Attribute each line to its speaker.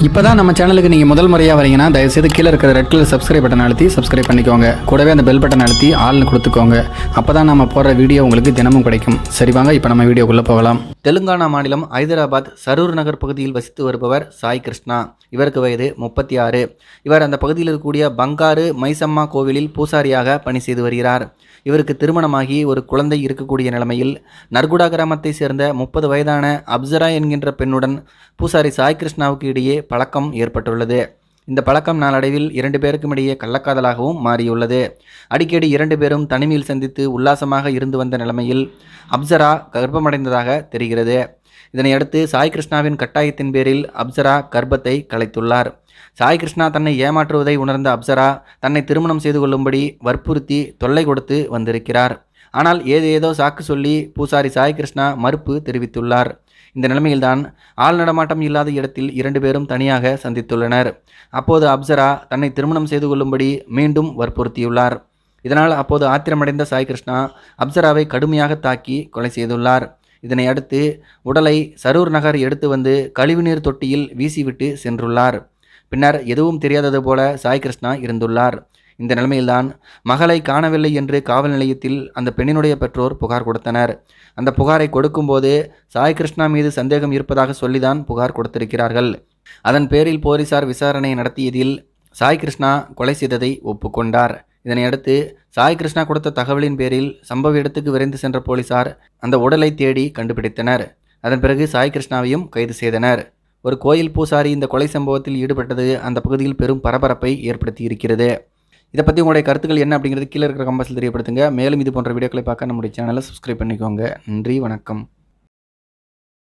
Speaker 1: இப்போதான் நம்ம சேனலுக்கு நீங்கள் முதல் முறையாக வரீங்கன்னா தயவுசெய்து கீழே இருக்கிற ரெட் கலர் சப்ஸ்கிரைப் பட்டன் அழுத்தி சப்ஸ்கிரைப் பண்ணிக்கோங்க. கூடவே அந்த பெல் பட்டன் அழுத்தி ஆள்னு கொடுத்துக்கோங்க. அப்போ தான் நம்ம போடுற வீடியோ உங்களுக்கு தினமும் கிடைக்கும். சரி வாங்க இப்போ நம்ம வீடியோக்குள்ளே போகலாம். தெலுங்கானா மாநிலம் ஹைதராபாத் சரூர் நகர் பகுதியில் வசித்து வருபவர் சாய் கிருஷ்ணா. இவருக்கு வயது 36. இவர் அந்த பகுதியில் இருக்கக்கூடிய பங்காரு மைசம்மா கோவிலில் பூசாரியாக பணி செய்து வருகிறார். இவருக்கு திருமணமாகி ஒரு குழந்தை இருக்கக்கூடிய நிலைமையில் நர்குடா கிராமத்தை சேர்ந்த 30 வயதான அப்சரா என்கின்ற பெண்ணுடன் பூசாரி சாய் கிருஷ்ணாவுக்கு இடையே பழக்கம் ஏற்பட்டுள்ளது. இந்த பழக்கம் நாளடைவில் 2 பேருக்கும் இடையே கள்ளக்காதலாகவும் மாறியுள்ளது. அடிக்கடி 2 பேரும் தனிமையில் சந்தித்து உல்லாசமாக இருந்து வந்த நிலைமையில் அப்சரா கர்ப்பமடைந்ததாக தெரிகிறது. இதனையடுத்து சாய் கிருஷ்ணாவின் கட்டாயத்தின் பேரில் அப்சரா கர்ப்பத்தை கலைத்துள்ளார். சாய் கிருஷ்ணா தன்னை ஏமாற்றுவதை உணர்ந்த அப்சரா தன்னை திருமணம் செய்து கொள்ளும்படி வற்புறுத்தி தொல்லை கொடுத்து வந்திருக்கிறார். ஆனால் ஏதேதோ சாக்கு சொல்லி பூசாரி சாய் கிருஷ்ணா மறுப்பு தெரிவித்துள்ளார். இந்த நிலைமையில்தான் ஆள் நடமாட்டம் இல்லாத இடத்தில் 2 பேரும் தனியாக சந்தித்துள்ளனர். அப்போது அப்சரா தன்னை திருமணம் செய்து கொள்ளும்படி மீண்டும் வற்புறுத்தியுள்ளார். இதனால் அப்போது ஆத்திரமடைந்த சாய் கிருஷ்ணா அப்சராவை கடுமையாக தாக்கி கொலை செய்துள்ளார். இதனை அடுத்து உடலை சரூர் நகர் எடுத்து வந்து கழிவுநீர் தொட்டியில் வீசிவிட்டு சென்றுள்ளார். பின்னர் எதுவும் தெரியாதது போல சாய் கிருஷ்ணா இருந்துள்ளார். இந்த நிலைமையில்தான் மகளை காணவில்லை என்று காவல் நிலையத்தில் அந்த பெண்ணினுடைய பெற்றோர் புகார் கொடுத்தனர். அந்த புகாரை கொடுக்கும்போது சாய் கிருஷ்ணா மீது சந்தேகம் இருப்பதாக சொல்லிதான் புகார் கொடுத்திருக்கிறார்கள். அதன் பேரில் போலீசார் விசாரணை நடத்தியதில் சாய் கிருஷ்ணா கொலை செய்ததை ஒப்புக்கொண்டார். இதனையடுத்து சாய் கிருஷ்ணா கொடுத்த தகவலின் பேரில் சம்பவ இடத்துக்கு விரைந்து சென்ற போலீசார் அந்த உடலை தேடி கண்டுபிடித்தனர். அதன் பிறகு சாய் கிருஷ்ணாவையும் கைது செய்தனர். ஒரு கோயில் பூசாரி இந்த கொலை சம்பவத்தில் ஈடுபட்டது அந்த பகுதியில் பெரும் பரபரப்பை ஏற்படுத்தி இருக்கிறது. இதை பற்றி உங்களுடைய கருத்துக்கள் என்ன அப்படிங்கிறது கீழே இருக்கிற கமெண்ட்ஸில் தெரியப்படுத்துங்க. மேலும் இது போன்ற வீடியோக்களை பார்க்க நம்முடைய சேனலை சப்ஸ்கிரைப் பண்ணிக்கோங்க. நன்றி, வணக்கம்.